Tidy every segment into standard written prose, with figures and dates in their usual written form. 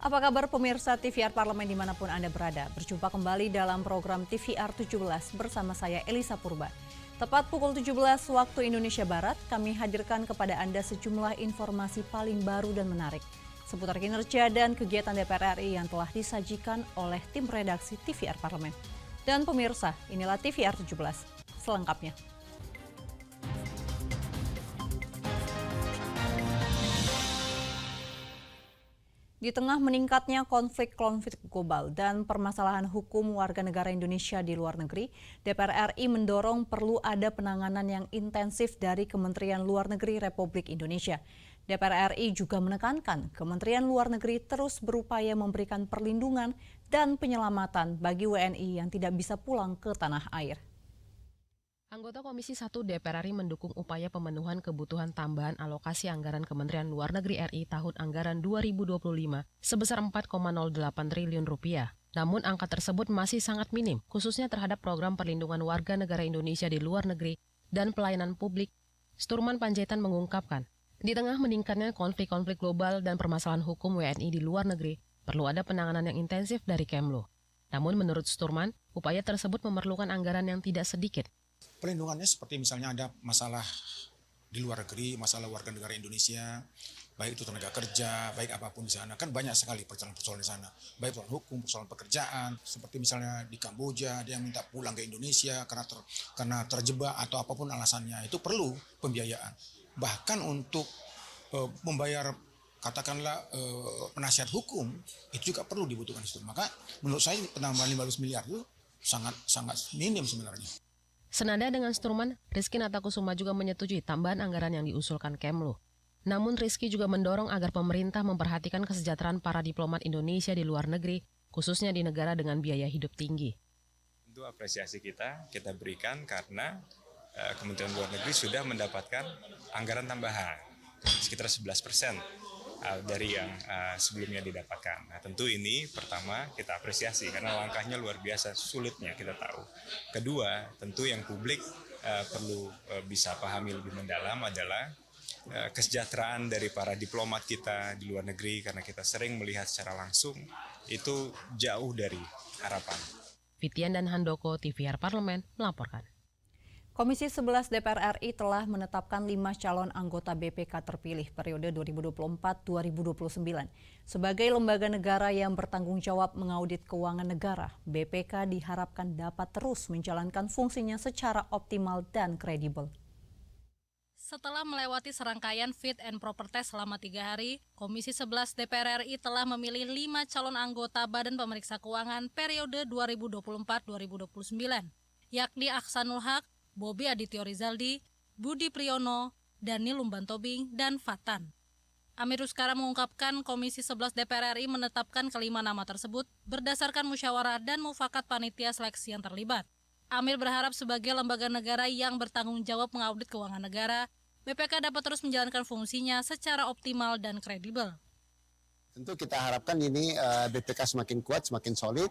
Apa kabar pemirsa TVR Parlemen dimanapun Anda berada? Berjumpa kembali dalam program TVR 17 bersama saya Elisa Purba. Tepat pukul 17 waktu Indonesia Barat, kami hadirkan kepada Anda sejumlah informasi paling baru dan menarik seputar kinerja dan kegiatan DPR RI yang telah disajikan oleh tim redaksi TVR Parlemen. Dan pemirsa, inilah TVR 17 selengkapnya. Di tengah meningkatnya konflik global dan permasalahan hukum warga negara Indonesia di luar negeri, DPR RI mendorong perlu ada penanganan yang intensif dari Kementerian Luar Negeri Republik Indonesia. DPR RI juga menekankan Kementerian Luar Negeri terus berupaya memberikan perlindungan dan penyelamatan bagi WNI yang tidak bisa pulang ke tanah air. Anggota Komisi 1 DPR RI mendukung upaya pemenuhan kebutuhan tambahan alokasi anggaran Kementerian Luar Negeri RI tahun anggaran 2025 sebesar 4,08 triliun rupiah. Namun angka tersebut masih sangat minim, khususnya terhadap program perlindungan warga negara Indonesia di luar negeri dan pelayanan publik. Sturman Panjaitan mengungkapkan, di tengah meningkatnya konflik global dan permasalahan hukum WNI di luar negeri, perlu ada penanganan yang intensif dari Kemlu. Namun menurut Sturman, upaya tersebut memerlukan anggaran yang tidak sedikit. Perlindungannya seperti misalnya ada masalah di luar negeri, masalah warga negara Indonesia, baik itu tenaga kerja, baik apapun di sana, kan banyak sekali persoalan-persoalan di sana, baik persoalan hukum, persoalan pekerjaan, seperti misalnya di Kamboja, dia minta pulang ke Indonesia karena terjebak atau apapun alasannya, itu perlu pembiayaan. Bahkan untuk membayar katakanlah penasihat hukum, itu juga perlu dibutuhkan. Maka menurut saya penambahan 15 miliar itu sangat minim sebenarnya. Senada dengan Sturman, Rizky Natakusuma juga menyetujui tambahan anggaran yang diusulkan Kemlu. Namun Rizky juga mendorong agar pemerintah memperhatikan kesejahteraan para diplomat Indonesia di luar negeri, khususnya di negara dengan biaya hidup tinggi. Tentu apresiasi kita berikan karena Kementerian Luar Negeri sudah mendapatkan anggaran tambahan sekitar 11% dari yang sebelumnya didapatkan. Nah, tentu ini pertama kita apresiasi karena langkahnya luar biasa sulitnya kita tahu. Kedua, tentu yang publik perlu bisa pahami lebih mendalam adalah kesejahteraan dari para diplomat kita di luar negeri karena kita sering melihat secara langsung itu jauh dari harapan. Fitian dan Handoko, TVR Parlemen, melaporkan. Komisi 11 DPR RI telah menetapkan 5 calon anggota BPK terpilih periode 2024-2029. Sebagai lembaga negara yang bertanggung jawab mengaudit keuangan negara, BPK diharapkan dapat terus menjalankan fungsinya secara optimal dan kredibel. Setelah melewati serangkaian fit and proper test selama 3 hari, Komisi 11 DPR RI telah memilih 5 calon anggota Badan Pemeriksa Keuangan periode 2024-2029, yakni Aksanul Haq, Bobi Adityo Rizaldi, Budi Priyono, Dani Lumbantobing, dan Fatan. Amir Uskara mengungkapkan Komisi 11 DPR RI menetapkan kelima nama tersebut berdasarkan musyawarah dan mufakat panitia seleksi yang terlibat. Amir berharap sebagai lembaga negara yang bertanggung jawab mengaudit keuangan negara, BPK dapat terus menjalankan fungsinya secara optimal dan kredibel. Tentu kita harapkan ini BPK semakin kuat, semakin solid.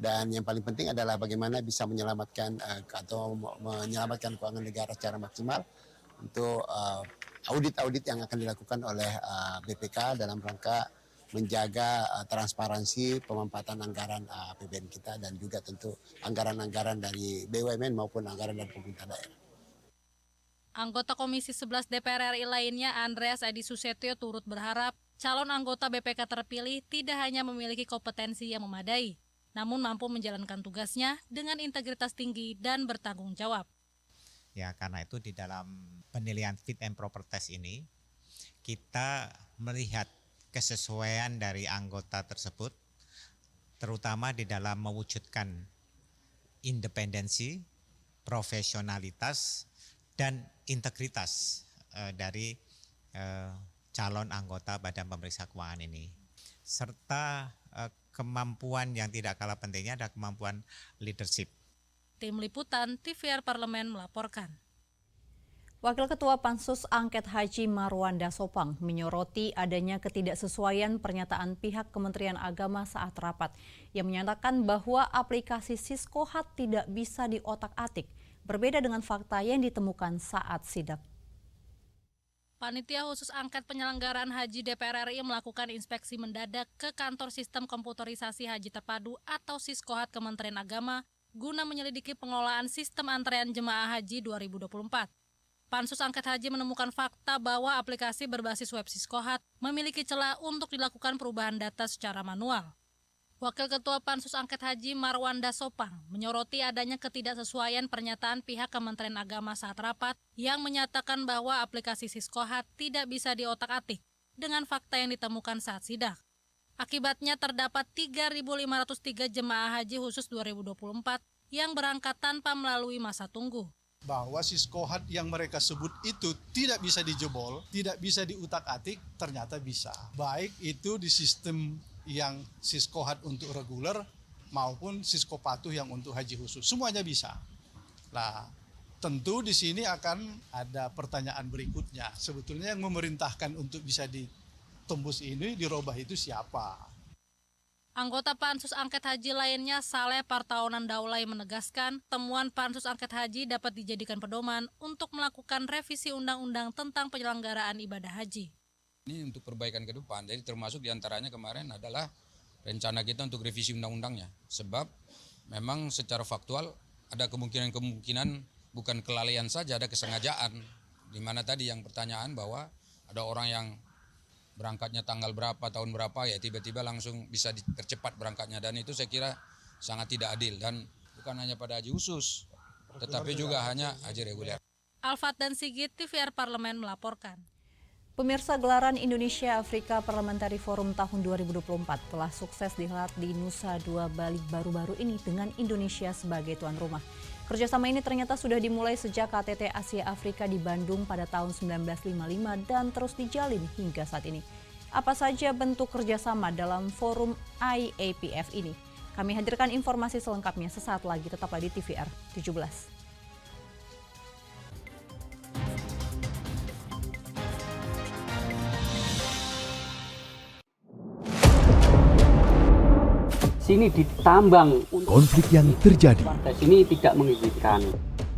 Dan yang paling penting adalah bagaimana bisa menyelamatkan keuangan negara secara maksimal untuk audit-audit yang akan dilakukan oleh BPK dalam rangka menjaga transparansi pemanfaatan anggaran APBN kita dan juga tentu anggaran-anggaran dari BUMN maupun anggaran dari pemerintah daerah. Anggota Komisi 11 DPR RI lainnya Andreas Edi Susetio turut berharap calon anggota BPK terpilih tidak hanya memiliki kompetensi yang memadai, namun mampu menjalankan tugasnya dengan integritas tinggi dan bertanggung jawab. Ya, karena itu di dalam penilaian fit and proper test ini, kita melihat kesesuaian dari anggota tersebut, terutama di dalam mewujudkan independensi, profesionalitas, dan integritas dari calon anggota Badan Pemeriksa Keuangan ini. Serta kemampuan yang tidak kalah pentingnya ada kemampuan leadership. Tim Liputan TVR Parlemen melaporkan. Wakil Ketua Pansus Angket Haji Marwanda Sopang menyoroti adanya ketidaksesuaian pernyataan pihak Kementerian Agama saat rapat. Yang menyatakan bahwa aplikasi Siskohat tidak bisa di-otak-atik, berbeda dengan fakta yang ditemukan saat sidak. Panitia khusus angket penyelenggaraan haji DPR RI melakukan inspeksi mendadak ke kantor sistem komputerisasi haji terpadu atau Siskohat Kementerian Agama guna menyelidiki pengelolaan sistem antrean jemaah haji 2024. Pansus Angket Haji menemukan fakta bahwa aplikasi berbasis web Siskohat memiliki celah untuk dilakukan perubahan data secara manual. Wakil Ketua Pansus Angket Haji Marwanda Sopang menyoroti adanya ketidaksesuaian pernyataan pihak Kementerian Agama saat rapat yang menyatakan bahwa aplikasi Siskohat tidak bisa diotak-atik dengan fakta yang ditemukan saat sidak. Akibatnya terdapat 3.503 jemaah haji khusus 2024 yang berangkat tanpa melalui masa tunggu. Bahwa Siskohat yang mereka sebut itu tidak bisa dijebol, tidak bisa diutak-atik, ternyata bisa. Baik itu di sistem yang Siskohat untuk reguler maupun Siskopatuh yang untuk haji khusus, semuanya bisa. Nah, tentu di sini akan ada pertanyaan berikutnya. Sebetulnya yang memerintahkan untuk bisa ditembus ini, dirubah itu siapa? Anggota Pansus Angket Haji lainnya, Saleh Partaonan Daulay, menegaskan temuan Pansus Angket Haji dapat dijadikan pedoman untuk melakukan revisi undang-undang tentang penyelenggaraan ibadah haji. Ini untuk perbaikan ke depan, jadi termasuk diantaranya kemarin adalah rencana kita untuk revisi undang-undangnya. Sebab memang secara faktual ada kemungkinan bukan kelalaian saja, ada kesengajaan. Di mana tadi yang pertanyaan bahwa ada orang yang berangkatnya tanggal berapa, tahun berapa, ya tiba-tiba langsung bisa dipercepat berangkatnya. Dan itu saya kira sangat tidak adil dan bukan hanya pada haji khusus, tetapi juga hanya haji reguler. Alfat dan Sigit, TVR Parlemen melaporkan. Pemirsa, gelaran Indonesia Afrika Parliamentary Forum tahun 2024 telah sukses dihelat di Nusa Dua Bali baru-baru ini dengan Indonesia sebagai tuan rumah. Kerjasama ini ternyata sudah dimulai sejak KTT Asia Afrika di Bandung pada tahun 1955 dan terus dijalin hingga saat ini. Apa saja bentuk kerjasama dalam forum IAPF ini? Kami hadirkan informasi selengkapnya sesaat lagi, tetaplah di TVR 17. Sini ditambang. Konflik yang terjadi, Partai sini tidak mengizinkan.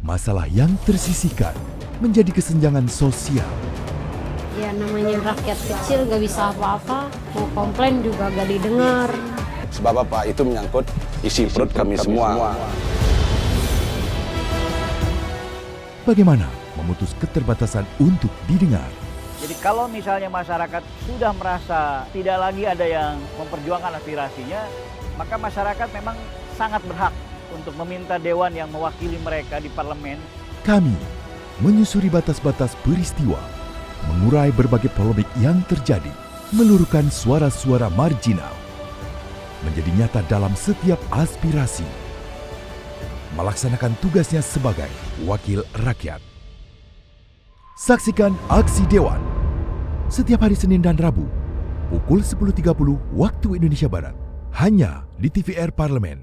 masalah yang tersisihkan menjadi kesenjangan sosial. Ya namanya rakyat kecil gak bisa apa-apa, mau komplain juga gak didengar. Sebab apa? Itu menyangkut isi perut kami semua. Bagaimana memutus keterbatasan untuk didengar? Jadi kalau misalnya masyarakat sudah merasa tidak lagi ada yang memperjuangkan aspirasinya, maka masyarakat memang sangat berhak untuk meminta dewan yang mewakili mereka di parlemen. Kami menyusuri batas-batas peristiwa, mengurai berbagai polemik yang terjadi, meluruhkan suara-suara marginal, menjadi nyata dalam setiap aspirasi, melaksanakan tugasnya sebagai wakil rakyat. Saksikan Aksi Dewan setiap hari Senin dan Rabu pukul 10.30 waktu Indonesia Barat, hanya di TVR Parlemen.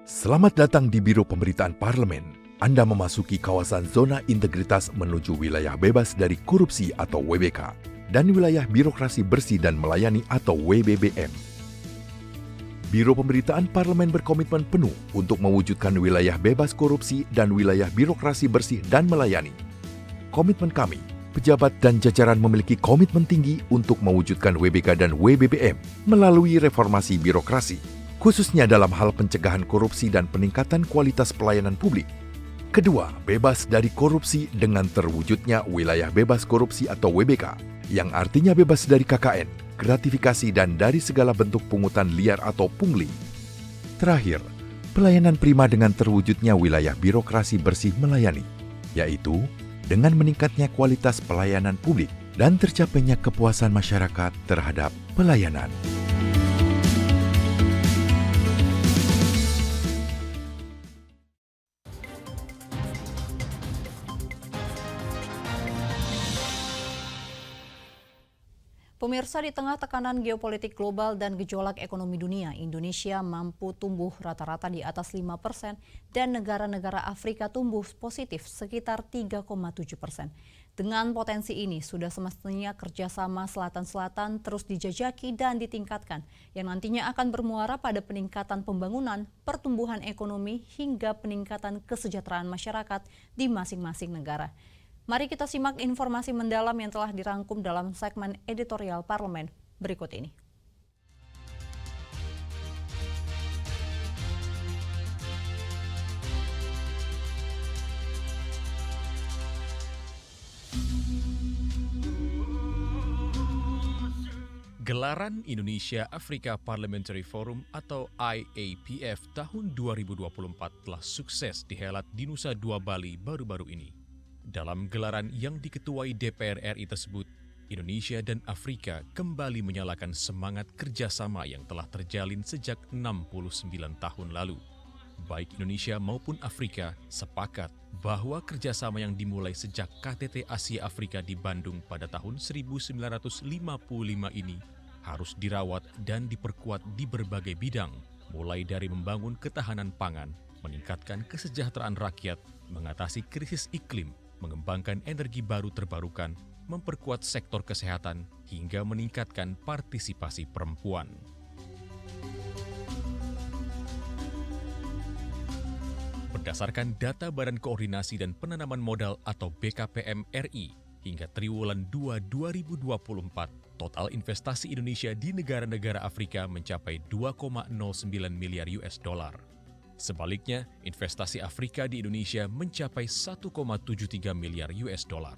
Selamat datang di Biro Pemberitaan Parlemen. Anda memasuki kawasan zona integritas menuju wilayah bebas dari korupsi atau WBK dan wilayah birokrasi bersih dan melayani atau WBBM. Biro Pemberitaan Parlemen berkomitmen penuh untuk mewujudkan wilayah bebas korupsi dan wilayah birokrasi bersih dan melayani. Komitmen kami, pejabat dan jajaran memiliki komitmen tinggi untuk mewujudkan WBK dan WBBM melalui reformasi birokrasi, khususnya dalam hal pencegahan korupsi dan peningkatan kualitas pelayanan publik. Kedua, bebas dari korupsi dengan terwujudnya wilayah bebas korupsi atau WBK, yang artinya bebas dari KKN, gratifikasi dan dari segala bentuk pungutan liar atau pungli. Terakhir, pelayanan prima dengan terwujudnya wilayah birokrasi bersih melayani, yaitu dengan meningkatnya kualitas pelayanan publik dan tercapainya kepuasan masyarakat terhadap pelayanan. Pemirsa, di tengah tekanan geopolitik global dan gejolak ekonomi dunia, Indonesia mampu tumbuh rata-rata di atas 5% dan negara-negara Afrika tumbuh positif sekitar 3,7%. Dengan potensi ini, sudah semestinya kerjasama Selatan-Selatan terus dijajaki dan ditingkatkan, yang nantinya akan bermuara pada peningkatan pembangunan, pertumbuhan ekonomi, hingga peningkatan kesejahteraan masyarakat di masing-masing negara. Mari kita simak informasi mendalam yang telah dirangkum dalam segmen editorial Parlemen berikut ini. Gelaran Indonesia Africa Parliamentary Forum atau IAPF tahun 2024 telah sukses dihelat di Nusa Dua Bali baru-baru ini. Dalam gelaran yang diketuai DPR RI tersebut, Indonesia dan Afrika kembali menyalakan semangat kerjasama yang telah terjalin sejak 69 tahun lalu. Baik Indonesia maupun Afrika sepakat bahwa kerjasama yang dimulai sejak KTT Asia Afrika di Bandung pada tahun 1955 ini harus dirawat dan diperkuat di berbagai bidang, mulai dari membangun ketahanan pangan, meningkatkan kesejahteraan rakyat, mengatasi krisis iklim, mengembangkan energi baru terbarukan, memperkuat sektor kesehatan, hingga meningkatkan partisipasi perempuan. Berdasarkan data Badan Koordinasi dan Penanaman Modal atau BKPM RI, hingga triwulan 2 2024, total investasi Indonesia di negara-negara Afrika mencapai 2,09 miliar US dollar. Sebaliknya, investasi Afrika di Indonesia mencapai 1,73 miliar US dollar.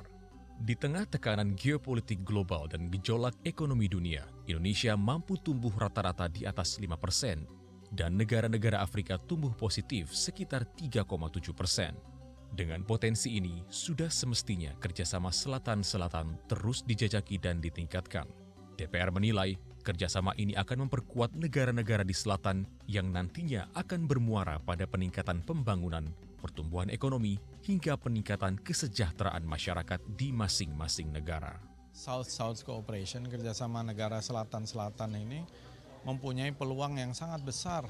Di tengah tekanan geopolitik global dan gejolak ekonomi dunia, Indonesia mampu tumbuh rata-rata di atas 5%, dan negara-negara Afrika tumbuh positif sekitar 3,7%. Dengan potensi ini, sudah semestinya kerjasama Selatan-Selatan terus dijajaki dan ditingkatkan. DPR menilai kerjasama ini akan memperkuat negara-negara di selatan yang nantinya akan bermuara pada peningkatan pembangunan, pertumbuhan ekonomi, hingga peningkatan kesejahteraan masyarakat di masing-masing negara. South-South Cooperation, kerjasama negara selatan-selatan ini mempunyai peluang yang sangat besar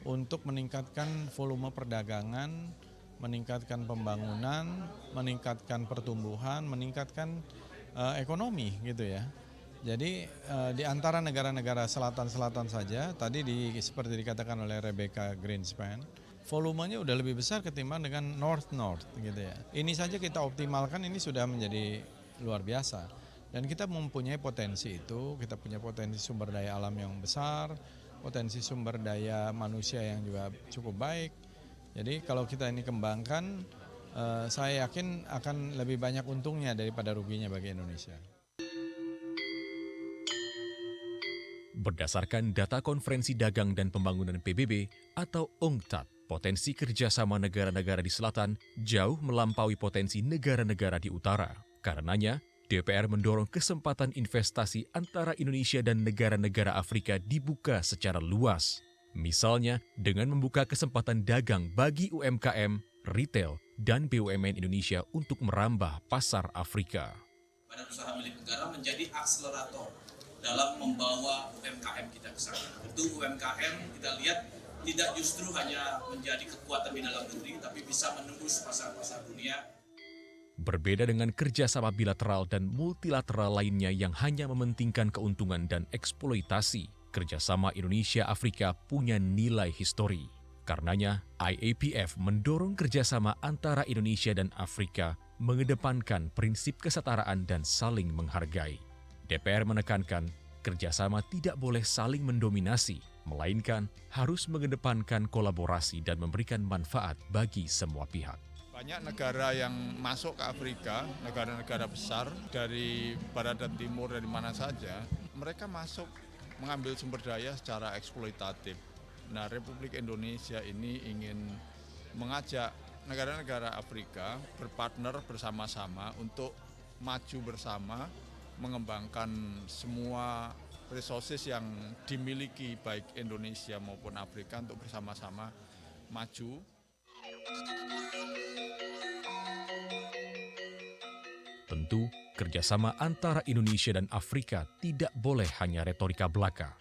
untuk meningkatkan volume perdagangan, meningkatkan pembangunan, meningkatkan pertumbuhan, meningkatkan ekonomi gitu ya. Jadi di antara negara-negara selatan-selatan saja, tadi seperti dikatakan oleh Rebecca Greenspan, volumenya udah lebih besar ketimbang dengan North-North gitu ya. Ini saja kita optimalkan, ini sudah menjadi luar biasa. Dan kita mempunyai potensi itu, kita punya potensi sumber daya alam yang besar, potensi sumber daya manusia yang juga cukup baik. Jadi kalau kita ini kembangkan, saya yakin akan lebih banyak untungnya daripada ruginya bagi Indonesia. Berdasarkan data Konferensi Dagang dan Pembangunan PBB atau UNCTAD, potensi kerjasama negara-negara di selatan jauh melampaui potensi negara-negara di utara. Karenanya, DPR mendorong kesempatan investasi antara Indonesia dan negara-negara Afrika dibuka secara luas. Misalnya, dengan membuka kesempatan dagang bagi UMKM, retail, dan BUMN Indonesia untuk merambah pasar Afrika. Badan usaha milik negara menjadi akselerator dalam membawa UMKM kita ke sana. Tentu UMKM kita lihat tidak justru hanya menjadi kekuatan di dalam negeri, tapi bisa menembus pasar-pasar dunia. Berbeda dengan kerjasama bilateral dan multilateral lainnya yang hanya mementingkan keuntungan dan eksploitasi, kerjasama Indonesia-Afrika punya nilai histori. Karenanya, IAPF mendorong kerjasama antara Indonesia dan Afrika mengedepankan prinsip kesetaraan dan saling menghargai. DPR menekankan, kerjasama tidak boleh saling mendominasi, melainkan harus mengedepankan kolaborasi dan memberikan manfaat bagi semua pihak. Banyak negara yang masuk ke Afrika, negara-negara besar dari barat dan timur, dari mana saja, mereka masuk mengambil sumber daya secara eksploitatif. Nah, Republik Indonesia ini ingin mengajak negara-negara Afrika berpartner bersama-sama untuk maju bersama, mengembangkan semua resources yang dimiliki baik Indonesia maupun Afrika untuk bersama-sama maju. Tentu, kerjasama antara Indonesia dan Afrika tidak boleh hanya retorika belaka.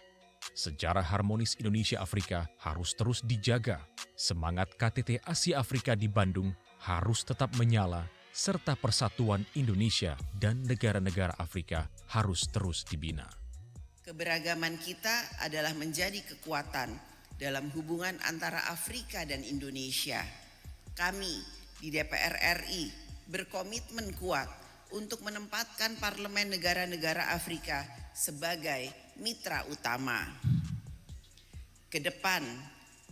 Sejarah harmonis Indonesia-Afrika harus terus dijaga. Semangat KTT Asia Afrika di Bandung harus tetap menyala, serta persatuan Indonesia dan negara-negara Afrika harus terus dibina. Keberagaman kita adalah menjadi kekuatan dalam hubungan antara Afrika dan Indonesia. Kami di DPR RI berkomitmen kuat untuk menempatkan parlemen negara-negara Afrika sebagai mitra utama. Ke depan,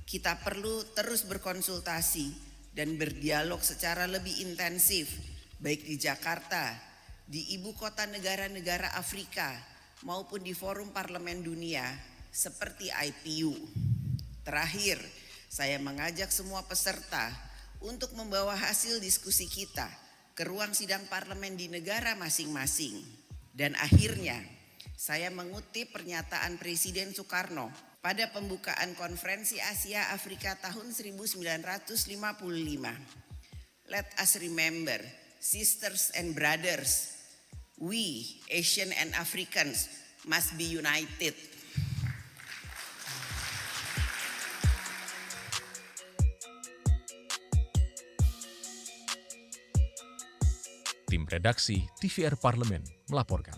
kita perlu terus berkonsultasi dan berdialog secara lebih intensif, baik di Jakarta, di ibu kota negara-negara Afrika, maupun di forum parlemen dunia seperti IPU. Terakhir, saya mengajak semua peserta untuk membawa hasil diskusi kita ke ruang sidang parlemen di negara masing-masing. Dan akhirnya, saya mengutip pernyataan Presiden Soekarno pada pembukaan Konferensi Asia Afrika tahun 1955. Let us remember, sisters and brothers, we Asian and Africans must be united. Tim redaksi TVR Parlemen melaporkan.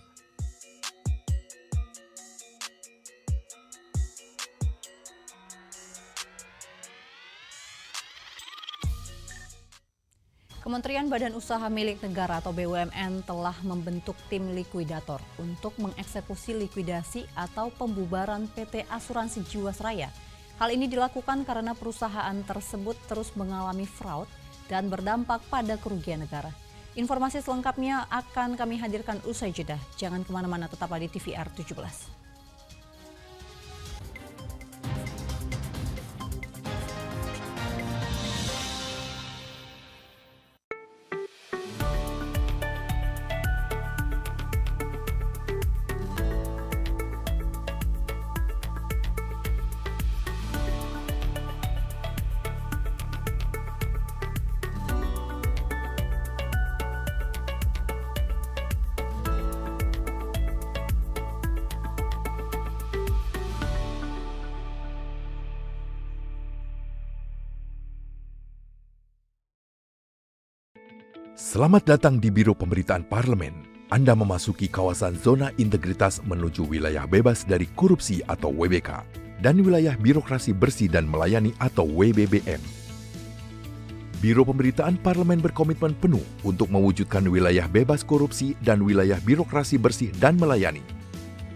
Kementerian Badan Usaha Milik Negara atau BUMN telah membentuk tim likuidator untuk mengeksekusi likuidasi atau pembubaran PT Asuransi Jiwasraya. Hal ini dilakukan karena perusahaan tersebut terus mengalami fraud dan berdampak pada kerugian negara. Informasi selengkapnya akan kami hadirkan usai jeda. Jangan kemana-mana, tetaplah di TVR 17. Selamat datang di Biro Pemberitaan Parlemen. Anda memasuki kawasan zona integritas menuju wilayah bebas dari korupsi atau WBK dan wilayah birokrasi bersih dan melayani atau WBBM. Biro Pemberitaan Parlemen berkomitmen penuh untuk mewujudkan wilayah bebas korupsi dan wilayah birokrasi bersih dan melayani.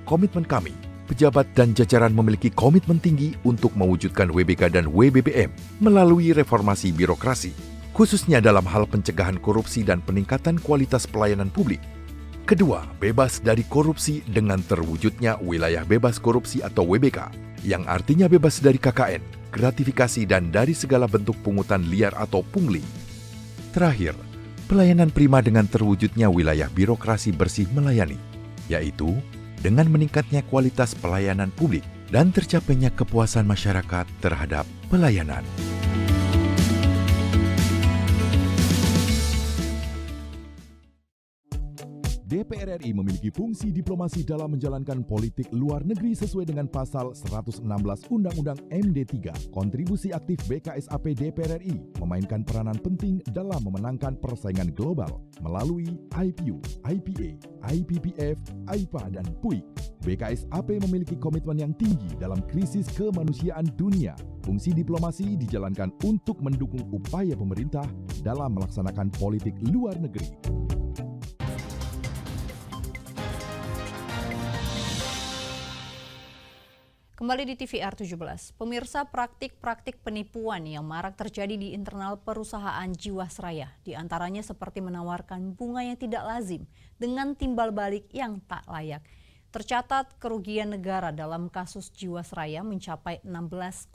Komitmen kami, pejabat dan jajaran memiliki komitmen tinggi untuk mewujudkan WBK dan WBBM melalui reformasi birokrasi, khususnya dalam hal pencegahan korupsi dan peningkatan kualitas pelayanan publik. Kedua, bebas dari korupsi dengan terwujudnya wilayah bebas korupsi atau WBK, yang artinya bebas dari KKN, gratifikasi dan dari segala bentuk pungutan liar atau pungli. Terakhir, pelayanan prima dengan terwujudnya wilayah birokrasi bersih melayani, yaitu dengan meningkatnya kualitas pelayanan publik dan tercapainya kepuasan masyarakat terhadap pelayanan. DPR RI memiliki fungsi diplomasi dalam menjalankan politik luar negeri sesuai dengan pasal 116 Undang-Undang MD3. Kontribusi aktif BKSAP DPR RI memainkan peranan penting dalam memenangkan persaingan global melalui IPU, IPA, IPPF, IPA, dan PUIK. BKSAP memiliki komitmen yang tinggi dalam krisis kemanusiaan dunia. Fungsi diplomasi dijalankan untuk mendukung upaya pemerintah dalam melaksanakan politik luar negeri. Kembali di TVR 17, pemirsa, praktik-praktik penipuan yang marak terjadi di internal perusahaan Jiwasraya, diantaranya seperti menawarkan bunga yang tidak lazim dengan timbal balik yang tak layak. Tercatat kerugian negara dalam kasus Jiwasraya mencapai 16,81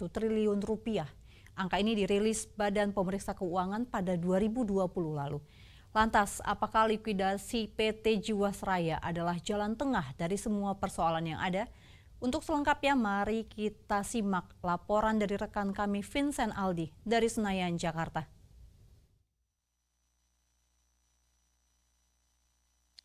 triliun rupiah. Angka ini dirilis Badan Pemeriksa Keuangan pada 2020 lalu. Lantas, apakah likuidasi PT Jiwasraya adalah jalan tengah dari semua persoalan yang ada? Untuk selengkapnya, mari kita simak laporan dari rekan kami Vincent Aldi dari Senayan, Jakarta.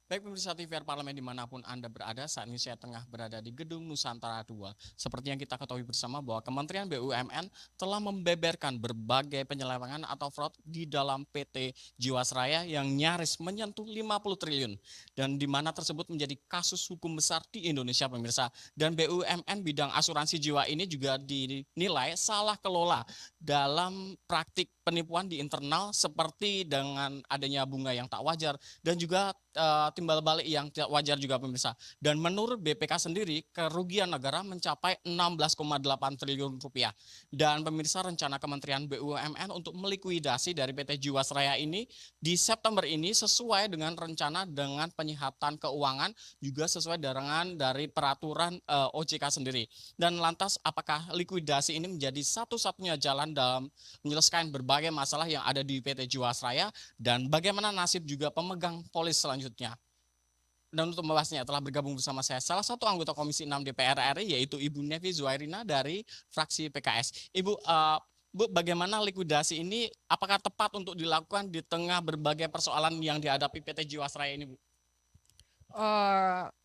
Baik pemirsa TVR Parlemen dimanapun Anda berada, saat ini saya tengah berada di Gedung Nusantara II. Seperti yang kita ketahui bersama bahwa Kementerian BUMN telah membeberkan berbagai penyelewengan atau fraud di dalam PT Jiwasraya yang nyaris menyentuh 50 triliun. Dan di mana tersebut menjadi kasus hukum besar di Indonesia pemirsa. Dan BUMN bidang asuransi jiwa ini juga dinilai salah kelola dalam praktik penipuan di internal seperti dengan adanya bunga yang tak wajar dan juga timbal balik yang tidak wajar juga pemirsa. Dan menurut BPK sendiri kerugian negara mencapai 16,8 triliun rupiah. Dan pemirsa rencana Kementerian BUMN untuk melikuidasi dari PT Jiwasraya ini di September ini sesuai dengan rencana dengan penyihatan keuangan juga sesuai dengan dari peraturan OJK sendiri. Dan lantas apakah likuidasi ini menjadi satu-satunya jalan dalam menyelesaikan berbagai masalah yang ada di PT Jiwasraya dan bagaimana nasib juga pemegang polis selanjutnya? Dan untuk membahasnya telah bergabung bersama saya salah satu anggota Komisi 6 DPR RI yaitu Ibu Nevi Zuhairina dari fraksi PKS. Ibu, Bu, bagaimana likuidasi ini apakah tepat untuk dilakukan di tengah berbagai persoalan yang dihadapi PT Jiwasraya ini, Bu?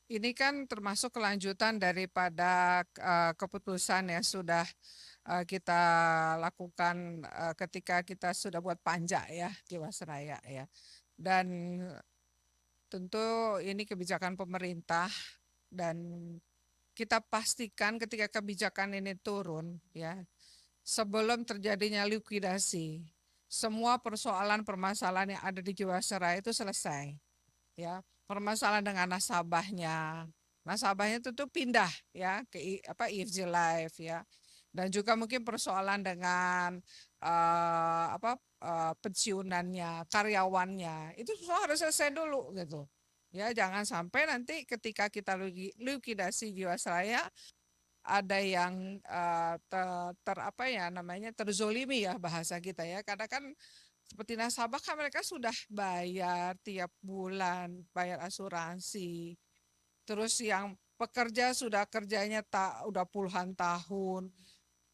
Ini kan termasuk kelanjutan daripada keputusan yang sudah kita lakukan ketika kita sudah buat panja ya Jiwasraya ya. Dan tentu ini kebijakan pemerintah dan kita pastikan ketika kebijakan ini turun ya sebelum terjadinya likuidasi semua permasalahan yang ada di Jiwasraya itu selesai ya. Permasalahan dengan nasabahnya tentu pindah ya ke EFG Life ya. Dan juga mungkin persoalan dengan pensiunannya, karyawannya, itu semua harus selesai dulu gitu. Ya, jangan sampai nanti ketika kita likuidasi Jiwasraya ada yang terzolimi ya bahasa kita ya. Karena kan seperti nasabah kan mereka sudah bayar tiap bulan, bayar asuransi. Terus yang pekerja sudah kerjanya udah puluhan tahun,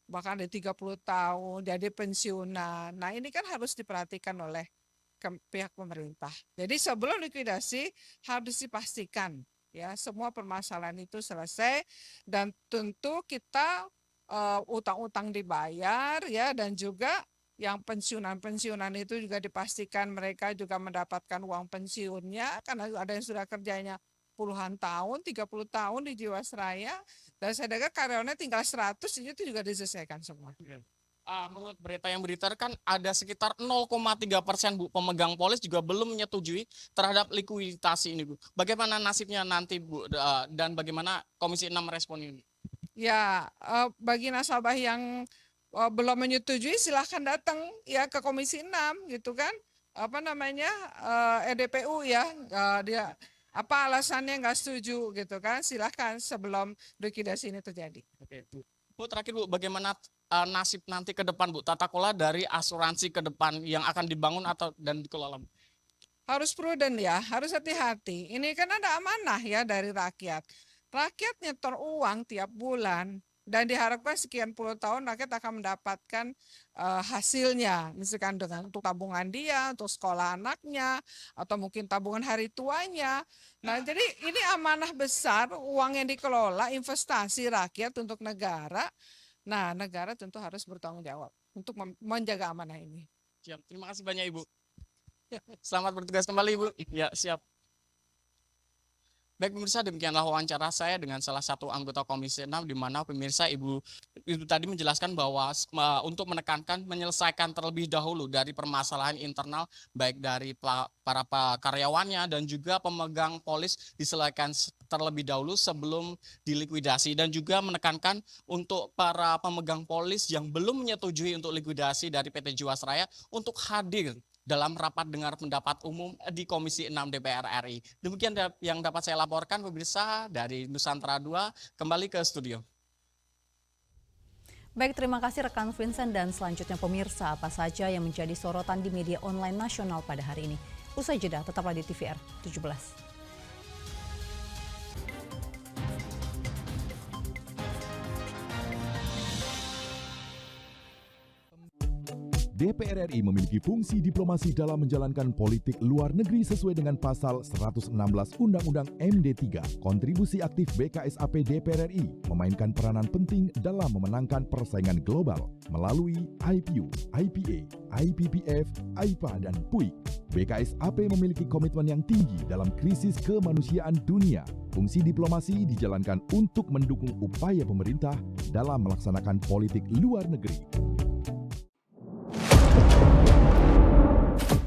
bahkan ada 30 tahun, jadi pensiunan. Nah ini kan harus diperhatikan oleh pihak pemerintah. Jadi sebelum likuidasi harus dipastikan ya semua permasalahan itu selesai dan tentu kita utang-utang dibayar ya dan juga yang pensiunan itu juga dipastikan mereka juga mendapatkan uang pensiunnya karena ada yang sudah kerjanya puluhan tahun, 30 tahun di Jiwasraya dan saya dengar karyawannya tinggal 100 itu juga diselesaikan semua. Menurut berita yang beredarkan ada sekitar 0,3% Bu pemegang polis juga belum menyetujui terhadap likuidasi ini Bu. Bagaimana nasibnya nanti Bu dan bagaimana Komisi 6 merespon ini? Ya, bagi nasabah yang belum menyetujui silahkan datang ya ke Komisi 6 gitu kan. EDPU ya dia apa alasannya nggak setuju gitu kan, silahkan sebelum likuidasi ini terjadi. Oke, Bu, terakhir Bu, bagaimana nasib nanti ke depan Bu, tata kelola dari asuransi ke depan yang akan dibangun dan dikelola? Harus prudent ya, harus hati-hati. Ini kan ada amanah ya dari rakyat. Rakyat nyetor uang tiap bulan dan diharapkan sekian puluh tahun rakyat akan mendapatkan hasilnya, misalkan dengan untuk tabungan dia, untuk sekolah anaknya, atau mungkin tabungan hari tuanya. Nah, jadi ini amanah besar, uang yang dikelola, investasi rakyat untuk negara. Nah, negara tentu harus bertanggung jawab untuk menjaga amanah ini. Siap, terima kasih banyak Ibu. Selamat bertugas kembali Ibu. Ya, siap. Baik pemirsa, demikianlah wawancara saya dengan salah satu anggota Komisi 6 di mana pemirsa Ibu tadi menjelaskan bahwa untuk menekankan menyelesaikan terlebih dahulu dari permasalahan internal baik dari para karyawannya dan juga pemegang polis diselesaikan terlebih dahulu sebelum dilikuidasi dan juga menekankan untuk para pemegang polis yang belum menyetujui untuk likuidasi dari PT Jiwasraya untuk hadir dalam rapat dengar pendapat umum di Komisi 6 DPR RI. Demikian yang dapat saya laporkan pemirsa dari Nusantara 2, kembali ke studio. Baik, terima kasih rekan Vincent dan selanjutnya pemirsa apa saja yang menjadi sorotan di media online nasional pada hari ini. Usai jeda, tetaplah di TVR 17. DPR RI memiliki fungsi diplomasi dalam menjalankan politik luar negeri sesuai dengan pasal 116 Undang-Undang MD3. Kontribusi aktif BKSAP DPR RI memainkan peranan penting dalam memenangkan persaingan global melalui IPU, IPA, IPPF, IPA, dan PUIK. BKSAP memiliki komitmen yang tinggi dalam krisis kemanusiaan dunia. Fungsi diplomasi dijalankan untuk mendukung upaya pemerintah dalam melaksanakan politik luar negeri.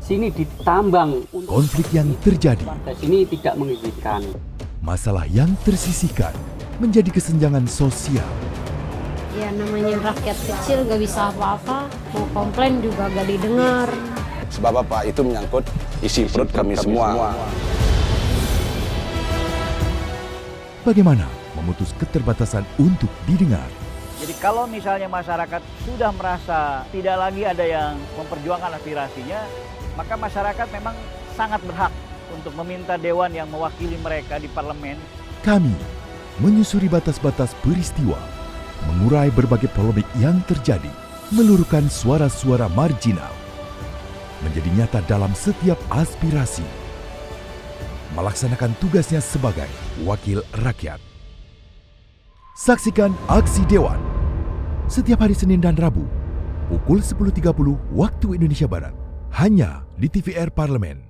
Sini ditambang. Konflik yang terjadi, Sini tidak mengizinkan. masalah yang tersisihkan menjadi kesenjangan sosial. Ya namanya rakyat kecil gak bisa apa-apa, mau komplain juga gak didengar. Sebab apa? Itu menyangkut isi perut kami semua. Bagaimana memutus keterbatasan untuk didengar? Jadi kalau misalnya masyarakat sudah merasa tidak lagi ada yang memperjuangkan aspirasinya, maka masyarakat memang sangat berhak untuk meminta dewan yang mewakili mereka di parlemen. Kami menyusuri batas-batas peristiwa, mengurai berbagai polemik yang terjadi, meluruhkan suara-suara marginal, menjadi nyata dalam setiap aspirasi, melaksanakan tugasnya sebagai wakil rakyat. Saksikan Aksi Dewan setiap hari Senin dan Rabu pukul 10.30 waktu Indonesia Barat hanya di TVR Parlemen.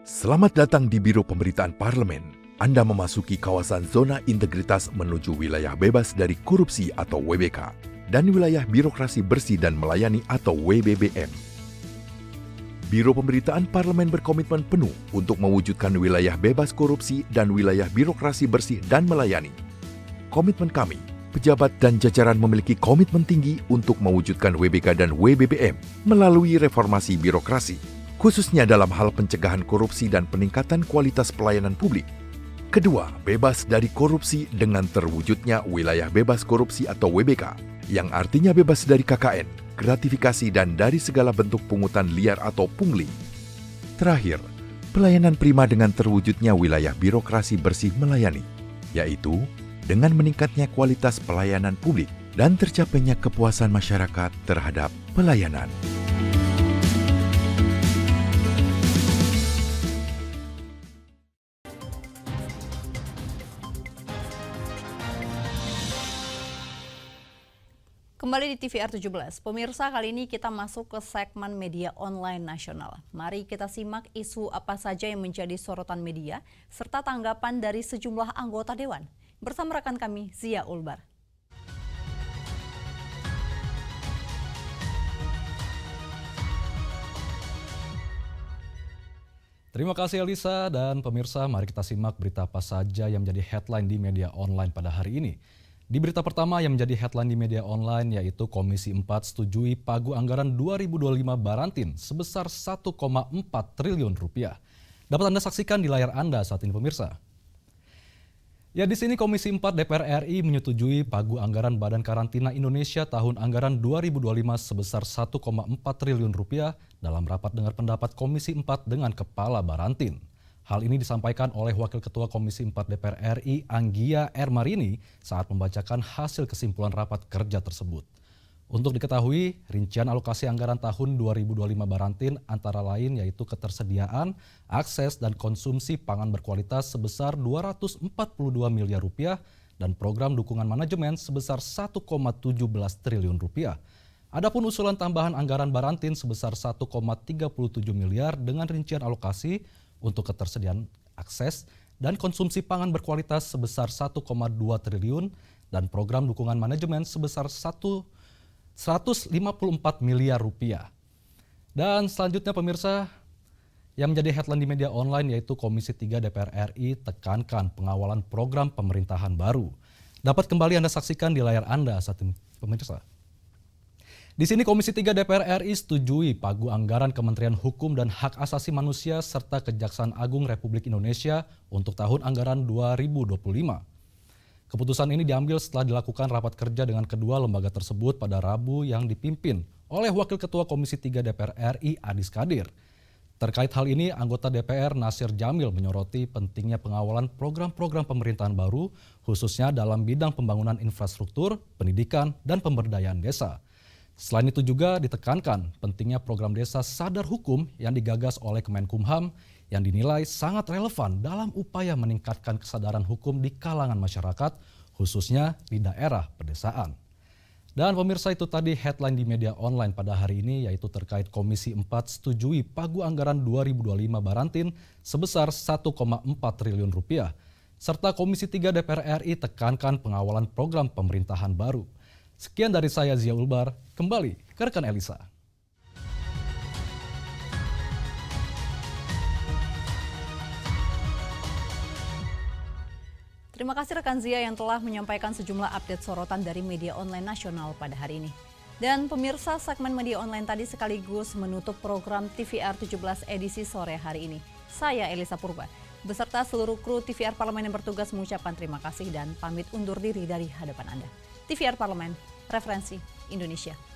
Selamat datang di Biro Pemberitaan Parlemen. Anda memasuki kawasan zona integritas menuju wilayah bebas dari korupsi atau WBK dan wilayah birokrasi bersih dan melayani atau WBBM. Biro Pemberitaan Parlemen berkomitmen penuh untuk mewujudkan wilayah bebas korupsi dan wilayah birokrasi bersih dan melayani. Komitmen kami, pejabat dan jajaran memiliki komitmen tinggi untuk mewujudkan WBK dan WBBM melalui reformasi birokrasi, khususnya dalam hal pencegahan korupsi dan peningkatan kualitas pelayanan publik. Kedua, bebas dari korupsi dengan terwujudnya wilayah bebas korupsi atau WBK, yang artinya bebas dari KKN, gratifikasi dan dari segala bentuk pungutan liar atau pungli. Terakhir, pelayanan prima dengan terwujudnya wilayah birokrasi bersih melayani, yaitu dengan meningkatnya kualitas pelayanan publik dan tercapainya kepuasan masyarakat terhadap pelayanan. Kembali di TVR 17, pemirsa, kali ini kita masuk ke segmen media online nasional. Mari kita simak isu apa saja yang menjadi sorotan media, serta tanggapan dari sejumlah anggota Dewan. Bersama rekan kami, Zia Ulbar. Terima kasih Elisa dan pemirsa, mari kita simak berita apa saja yang menjadi headline di media online pada hari ini. Di berita pertama yang menjadi headline di media online yaitu Komisi 4 setujui pagu anggaran 2025 Barantin sebesar 1,4 triliun rupiah. Dapat Anda saksikan di layar Anda saat ini pemirsa. Ya, di sini Komisi 4 DPR RI menyetujui pagu anggaran Badan Karantina Indonesia tahun anggaran 2025 sebesar 1,4 triliun rupiah dalam rapat dengar pendapat Komisi 4 dengan Kepala Barantin. Hal ini disampaikan oleh Wakil Ketua Komisi 4 DPR RI Anggia R. Marini saat membacakan hasil kesimpulan rapat kerja tersebut. Untuk diketahui, rincian alokasi anggaran tahun 2025 Barantin antara lain yaitu ketersediaan, akses, dan konsumsi pangan berkualitas sebesar 242 miliar rupiah dan program dukungan manajemen sebesar 1,17 triliun rupiah. Adapun usulan tambahan anggaran Barantin sebesar 1,37 miliar dengan rincian alokasi untuk ketersediaan akses dan konsumsi pangan berkualitas sebesar 1,2 triliun dan program dukungan manajemen sebesar 154 miliar rupiah. Dan selanjutnya pemirsa, yang menjadi headline di media online yaitu Komisi 3 DPR RI tekankan pengawalan program pemerintahan baru. Dapat kembali Anda saksikan di layar Anda saat ini pemirsa. Di sini Komisi 3 DPR RI setujui pagu anggaran Kementerian Hukum dan Hak Asasi Manusia serta Kejaksaan Agung Republik Indonesia untuk tahun anggaran 2025. Keputusan ini diambil setelah dilakukan rapat kerja dengan kedua lembaga tersebut pada Rabu yang dipimpin oleh Wakil Ketua Komisi 3 DPR RI Adis Kadir. Terkait hal ini, anggota DPR Nasir Jamil menyoroti pentingnya pengawalan program-program pemerintahan baru, khususnya dalam bidang pembangunan infrastruktur, pendidikan, dan pemberdayaan desa. Selain itu juga ditekankan pentingnya program desa sadar hukum yang digagas oleh Kemenkumham yang dinilai sangat relevan dalam upaya meningkatkan kesadaran hukum di kalangan masyarakat, khususnya di daerah pedesaan. Dan pemirsa, itu tadi headline di media online pada hari ini yaitu terkait Komisi 4 setujui pagu anggaran 2025 Barantin sebesar 1,4 triliun rupiah. Serta Komisi 3 DPR RI tekankan pengawalan program pemerintahan baru. Sekian dari saya Zia Ulbar, kembali ke rekan Elisa. Terima kasih rekan Zia yang telah menyampaikan sejumlah update sorotan dari media online nasional pada hari ini. Dan pemirsa, segmen media online tadi sekaligus menutup program TVR 17 edisi sore hari ini. Saya Elisa Purba, beserta seluruh kru TVR Parlemen yang bertugas mengucapkan terima kasih dan pamit undur diri dari hadapan Anda. TVR Parlemen, referensi Indonesia.